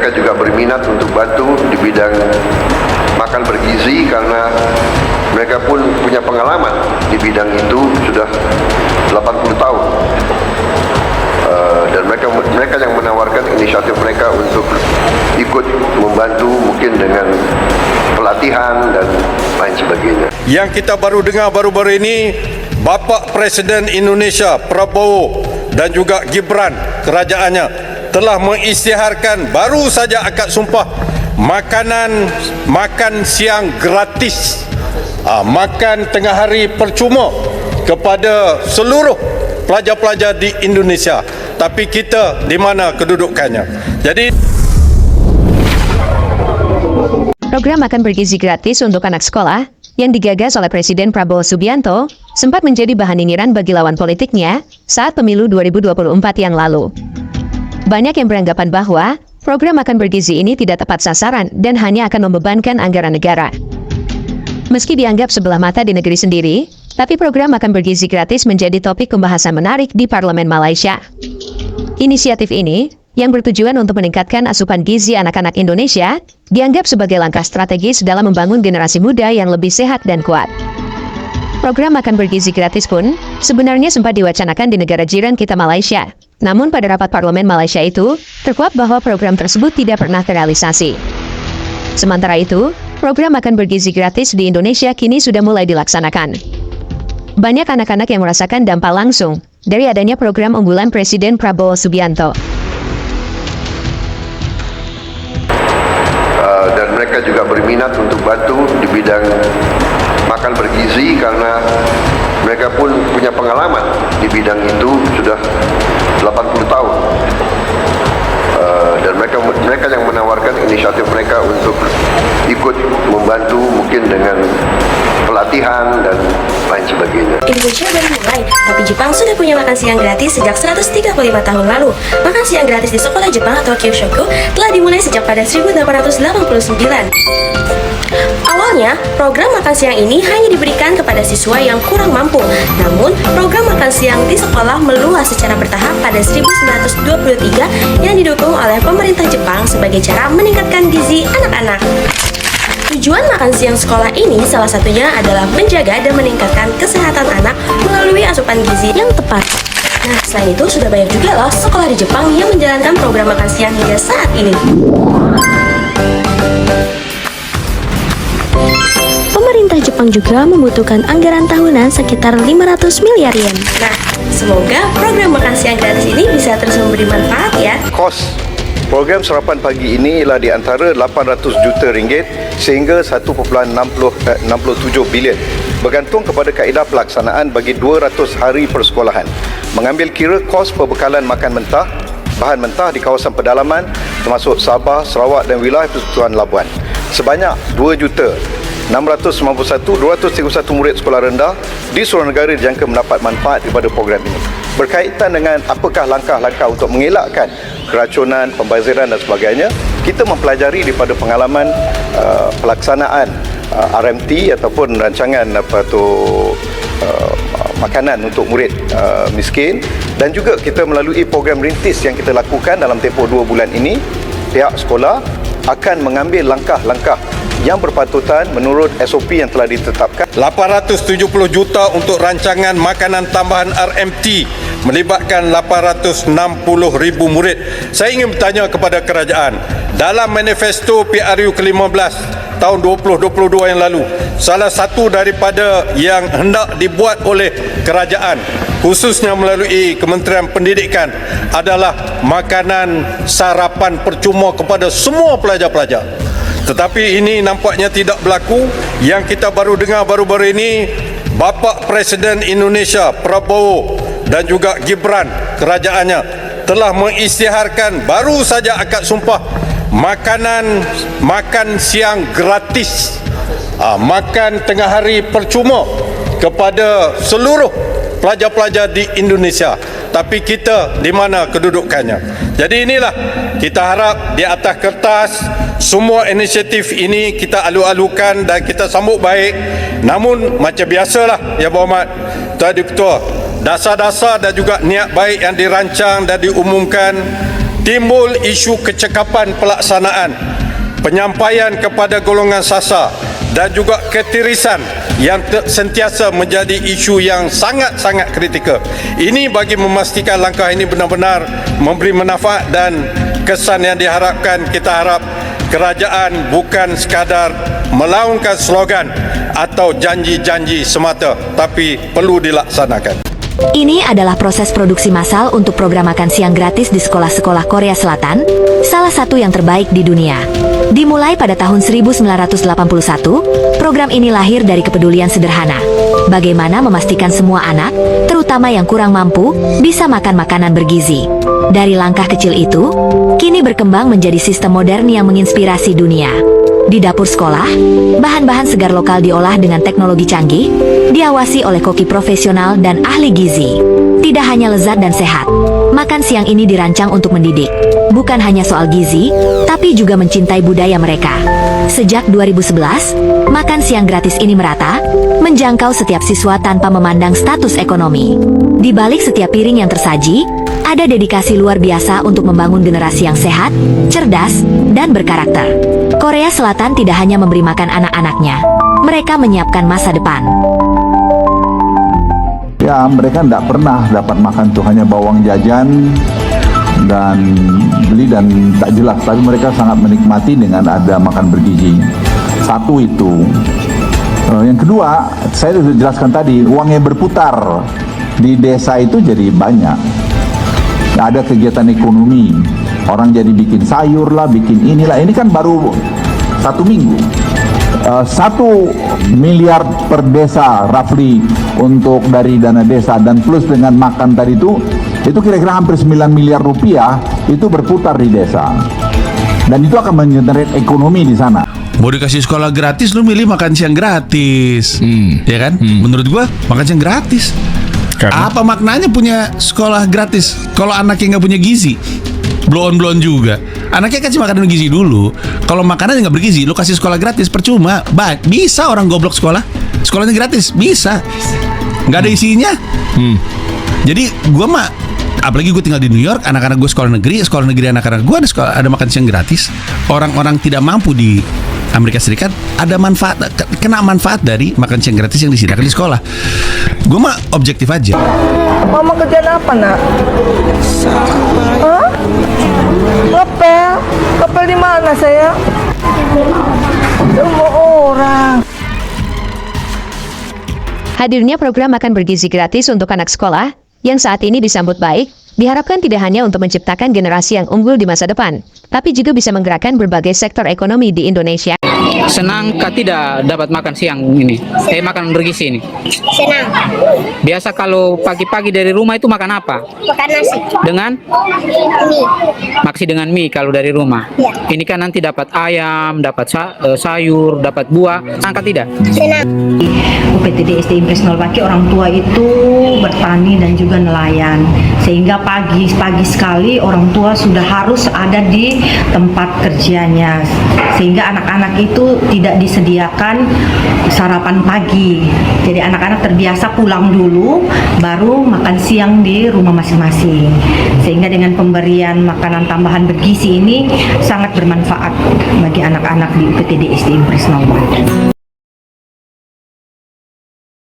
mereka juga berminat untuk bantu di bidang makan bergizi karena mereka pun punya pengalaman di bidang itu sudah 80 tahun. Dan mereka yang menawarkan inisiatif mereka untuk ikut membantu mungkin dengan pelatihan dan lain sebagainya. Yang kita baru dengar baru-baru ini, Bapak Presiden Indonesia Prabowo dan juga Gibran kerajaannya telah mengisytiharkan baru saja akad sumpah makan siang gratis, makan tengah hari percuma kepada seluruh pelajar-pelajar di Indonesia. Tapi kita di mana kedudukannya? Jadi program makan bergizi gratis untuk anak sekolah yang digagas oleh Presiden Prabowo Subianto sempat menjadi bahan nyinyiran bagi lawan politiknya saat pemilu 2024 yang lalu. Banyak yang beranggapan bahwa program makan bergizi ini tidak tepat sasaran dan hanya akan membebankan anggaran negara. Meski dianggap sebelah mata di negeri sendiri, tapi program makan bergizi gratis menjadi topik pembahasan menarik di Parlemen Malaysia. Inisiatif ini, yang bertujuan untuk meningkatkan asupan gizi anak-anak Indonesia, dianggap sebagai langkah strategis dalam membangun generasi muda yang lebih sehat dan kuat. Program makan bergizi gratis pun sebenarnya sempat diwacanakan di negara jiran kita Malaysia. Namun pada rapat Parlemen Malaysia itu, terkuak bahwa program tersebut tidak pernah terrealisasi. Sementara itu, program makan bergizi gratis di Indonesia kini sudah mulai dilaksanakan. Banyak anak-anak yang merasakan dampak langsung dari adanya program unggulan Presiden Prabowo Subianto. Dan mereka juga berminat untuk bantu di bidang makan bergizi karena mereka pun punya pengalaman di bidang itu sudah 80 tahun. Dan mereka yang menawarkan inisiatif mereka untuk ikut membantu mungkin dengan pelatihan dan lain sebagainya. Indonesia baru mulai, tapi Jepang sudah punya makan siang gratis sejak 135 tahun lalu. Makan siang gratis di sekolah Jepang atau Kyoshoku telah dimulai sejak pada 1889. Awalnya, program makan siang ini hanya diberikan kepada siswa yang kurang mampu. Namun, program makan siang di sekolah meluas secara bertahap pada 1923 yang didukung oleh pemerintah Jepang sebagai cara meningkatkan gizi anak-anak. Tujuan makan siang sekolah ini salah satunya adalah menjaga dan meningkatkan kesehatan anak melalui asupan gizi yang tepat. Nah, selain itu sudah banyak juga loh sekolah di Jepang yang menjalankan program makan siang hingga saat ini. Pemerintah Jepang juga membutuhkan anggaran tahunan sekitar 500 miliar yen. Nah, semoga program makan siang gratis ini bisa terus memberi manfaat ya. Kos program sarapan pagi ini ialah di antara 800 juta ringgit sehingga 1.67 bilion, bergantung kepada kaedah pelaksanaan bagi 200 hari persekolahan. Mengambil kira kos perbekalan makan mentah, bahan mentah di kawasan pedalaman termasuk Sabah, Sarawak dan wilayah Persekutuan Labuan. Sebanyak 2,691,231 murid sekolah rendah di seluruh negara dijangka mendapat manfaat daripada program ini. Berkaitan dengan apakah langkah-langkah untuk mengelakkan keracunan, pembaziran dan sebagainya, kita mempelajari daripada pengalaman pelaksanaan RMT ataupun rancangan makanan untuk murid miskin, dan juga kita melalui program rintis yang kita lakukan dalam tempoh 2 bulan ini, pihak sekolah akan mengambil langkah-langkah yang berpatutan menurut SOP yang telah ditetapkan. 870 juta untuk rancangan makanan tambahan RMT melibatkan 860,000 murid. Saya ingin bertanya kepada kerajaan, dalam manifesto PRU ke-15 tahun 2022 yang lalu, salah satu daripada yang hendak dibuat oleh kerajaan khususnya melalui Kementerian Pendidikan adalah makanan sarapan percuma kepada semua pelajar-pelajar. Tetapi ini nampaknya tidak berlaku. Yang kita baru dengar baru-baru ini, Bapak Presiden Indonesia Prabowo dan juga Gibran kerajaannya telah mengisytiharkan baru saja akad sumpah makan siang gratis, makan tengah hari percuma kepada seluruh pelajar-pelajar di Indonesia. Tapi kita di mana kedudukannya? Jadi inilah kita harap di atas kertas semua inisiatif ini kita alu-alukan dan kita sambut baik. Namun macam biasalah ya berhormat Tuan Ketua, dasar-dasar dan juga niat baik yang dirancang dan diumumkan timbul isu kecekapan pelaksanaan, penyampaian kepada golongan sasar dan juga ketirisan yang sentiasa menjadi isu yang sangat-sangat kritikal. Ini bagi memastikan langkah ini benar-benar memberi manfaat dan kesan yang diharapkan. Kita harap kerajaan bukan sekadar melaungkan slogan atau janji-janji semata, tapi perlu dilaksanakan. Ini adalah proses produksi massal untuk program makan siang gratis di sekolah-sekolah Korea Selatan, salah satu yang terbaik di dunia. Dimulai pada tahun 1981, program ini lahir dari kepedulian sederhana. Bagaimana memastikan semua anak, terutama yang kurang mampu, bisa makan makanan bergizi. Dari langkah kecil itu, kini berkembang menjadi sistem modern yang menginspirasi dunia. Di dapur sekolah, bahan-bahan segar lokal diolah dengan teknologi canggih, diawasi oleh koki profesional dan ahli gizi. Tidak hanya lezat dan sehat, makan siang ini dirancang untuk mendidik. Bukan hanya soal gizi, tapi juga mencintai budaya mereka. Sejak 2011, makan siang gratis ini merata, menjangkau setiap siswa tanpa memandang status ekonomi. Di balik setiap piring yang tersaji, ada dedikasi luar biasa untuk membangun generasi yang sehat, cerdas, dan berkarakter. Korea Selatan tidak hanya memberi makan anak-anaknya, mereka menyiapkan masa depan. Ya, mereka tidak pernah dapat makan tuh hanya bawang jajan dan beli dan tak jelas. Tapi mereka sangat menikmati dengan ada makan bergizi. Satu itu. Yang kedua, saya sudah jelaskan tadi, uangnya berputar di desa itu jadi banyak. Ada kegiatan ekonomi, orang jadi bikin sayur lah, bikin inilah. Ini kan baru 1 minggu. 1 miliar per desa roughly untuk dari dana desa, dan plus dengan makan tadi itu kira-kira hampir 9 miliar rupiah itu berputar di desa, dan itu akan mengenerate ekonomi di sana. Mau dikasih sekolah gratis, lu milih makan siang gratis, ya kan? Menurut gua makan siang gratis. Karena? Apa maknanya punya sekolah gratis kalau anaknya nggak punya gizi? Blow-on juga. Anaknya kasih makanan gizi dulu. Kalau makanannya nggak bergizi, lu kasih sekolah gratis percuma. Bisa orang goblok sekolah. Sekolahnya gratis, bisa. Nggak ada isinya. Jadi gua mah, apalagi gue tinggal di New York, anak-anak gue sekolah negeri anak-anak gue ada makan siang gratis. Orang-orang tidak mampu di Amerika Serikat ada kena manfaat dari makan siang gratis yang disediakan di sekolah. Gue mah objektif aja. Mama kerjaan apa, nak? Hah? Ngepel di mana, saya? Semua orang. Hadirnya program makan bergizi gratis untuk anak sekolah yang saat ini disambut baik, diharapkan tidak hanya untuk menciptakan generasi yang unggul di masa depan, tapi juga bisa menggerakkan berbagai sektor ekonomi di Indonesia. Senang kah tidak dapat makan siang ini? Makan bergizi ini? Senang. Biasa kalau pagi-pagi dari rumah itu makan apa? Makan nasi. Dengan? Mie. Maksi dengan mie kalau dari rumah. Ya. Ini kan nanti dapat ayam, dapat sayur, dapat buah. Angkat tidak? Senang. UPTD SD Impres 0 Paki, orang tua itu bertani dan juga nelayan, sehingga pagi sekali orang tua sudah harus ada di tempat kerjanya, sehingga anak-anak itu tidak disediakan sarapan pagi. Jadi anak-anak terbiasa pulang dulu baru makan siang di rumah masing-masing, sehingga dengan pemberian makanan tambahan bergizi ini sangat bermanfaat bagi anak-anak di UPTD SD Impres 0 Paki.